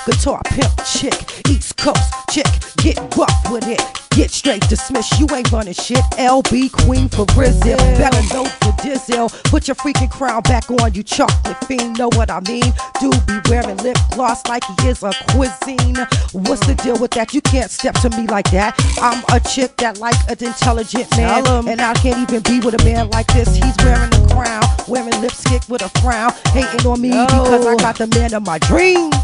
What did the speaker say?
guitar pimp chick, East Coast chick, get rough with it. Get straight dismissed, you ain't running shit. LB Queen for Brazil, better know for Dizzle. Put your freaking crown back on, you chocolate fiend, know what I mean? Dude be wearing lip gloss like he is a cuisine. What's the deal with that? You can't step to me like that. I'm a chick that like an intelligent man, and I can't even be with a man like this. He's wearing a crown, wearing lipstick with a frown, hating on me because I got the man of my dreams.